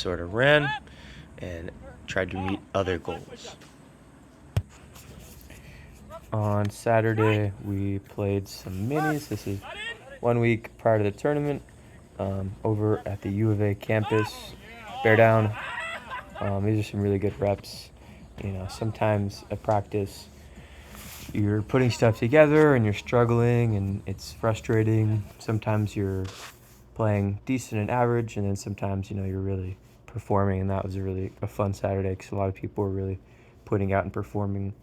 sort of ran and tried to meet other goals. On Saturday, we played some minis. This is 1 week prior to the tournament, over at the UFA campus. Bear down. These are some really good reps. Sometimes at practice, you're putting stuff together and you're struggling and it's frustrating. Sometimes you're playing decent and average, and then sometimes, you're really performing, and that was a fun Saturday because a lot of people were really putting out and performing.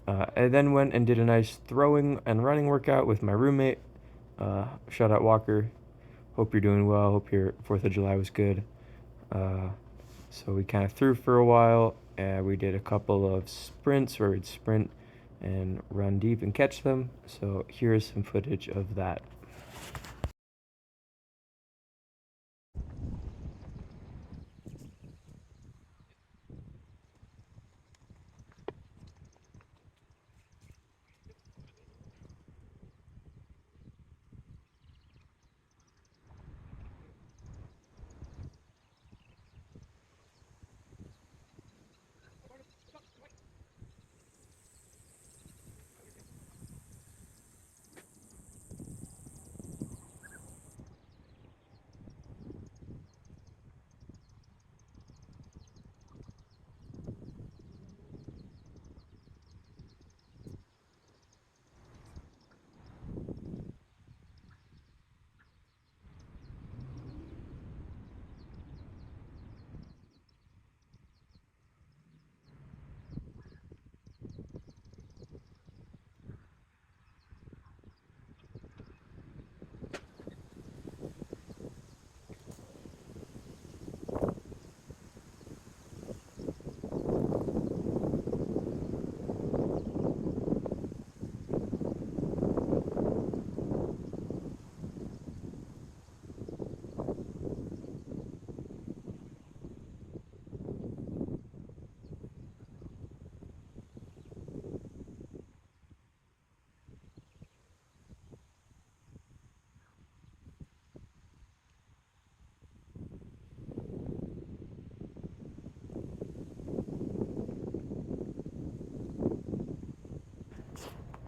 I then went and did a nice throwing and running workout with my roommate. Shout out Walker. Hope you're doing well. Hope your 4th of July was good. So we kind of threw for a while. We did a couple of sprints where we'd sprint and run deep and catch them. So here's some footage of that.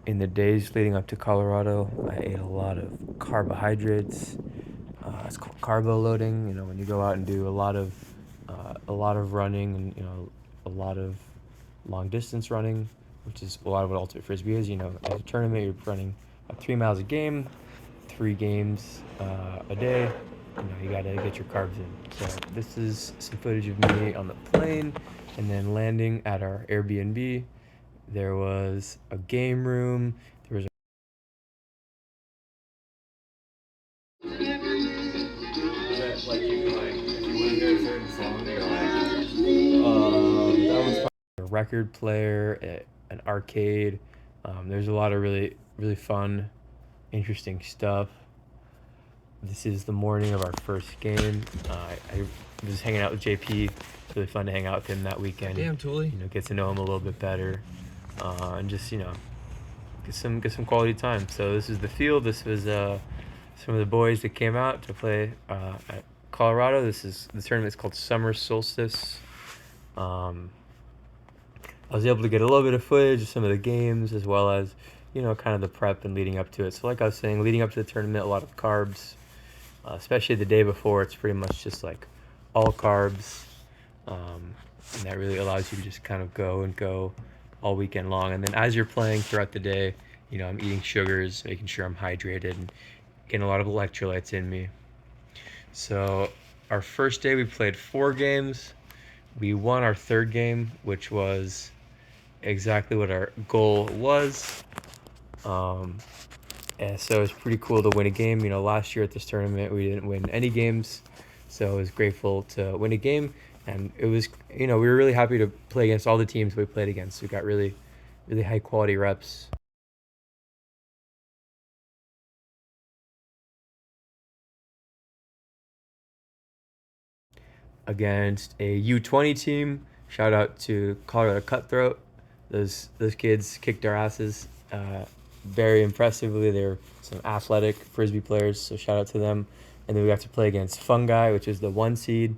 In the days leading up to Colorado, I ate a lot of carbohydrates. It's called carbo loading. When you go out and do a lot of running and a lot of long distance running, which is a lot of what ultimate frisbee is. As a tournament, you're running 3 miles a game, 3 games a day. You gotta get your carbs in. So this is some footage of me on the plane and then landing at our Airbnb. There was a game room. There was that was a record player, an arcade. There's a lot of really, really fun, interesting stuff. This is the morning of our first game. I was hanging out with JP. It's really fun to hang out with him that weekend. Damn, Tooley. Get to know him a little bit better, and just get some quality time. So this is the field. This was some of the boys that came out to play at Colorado. The tournament's called Summer Solstice. I was able to get a little bit of footage of some of the games, as well as kind of the prep and leading up to it. So like I was saying, leading up to the tournament, a lot of carbs, especially the day before. It's pretty much just like all carbs, and that really allows you to just kind of go all weekend long. And then as you're playing throughout the day, I'm eating sugars, making sure I'm hydrated and getting a lot of electrolytes in me. So our first day we played 4 games. We won our 3rd game, which was exactly what our goal was. And so it's pretty cool to win a game. Last year at this tournament, we didn't win any games. So I was grateful to win a game. And it was, we were really happy to play against all the teams we played against. We got really, really high quality reps. Against a U20 team. Shout out to Colorado Cutthroat. Those kids kicked our asses very impressively. They're some athletic frisbee players, so shout out to them. And then we got to play against Fungi, which is the 1 seed.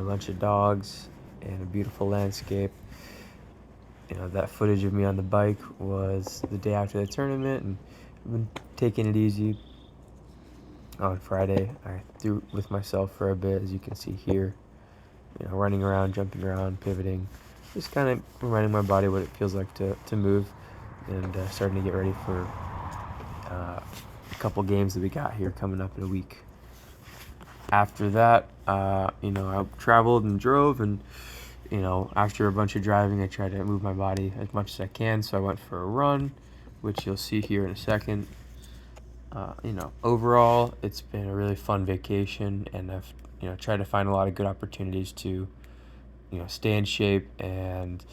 a bunch of dogs and a beautiful landscape. That footage of me on the bike was the day after the tournament, and I've been taking it easy. On Friday, I threw with myself for a bit, as you can see here. Running around, jumping around, pivoting, just kind of reminding my body what it feels like to move, and starting to get ready for a couple games that we got here coming up in a week. After that, I traveled and drove, and after a bunch of driving, I tried to move my body as much as I can, so I went for a run, which you'll see here in a second. Overall, it's been a really fun vacation, and I've tried to find a lot of good opportunities to stay in shape and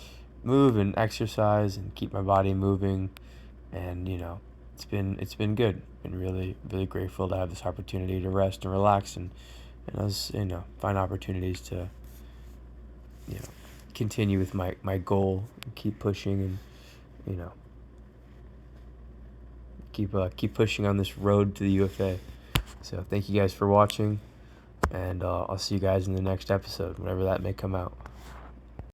move and exercise and keep my body moving, and it's been good. Been really, really grateful to have this opportunity to rest and relax, and find opportunities to continue with my goal and keep pushing, and keep pushing on this road to the UFA. So thank you guys for watching, and I'll see you guys in the next episode, whenever that may come out.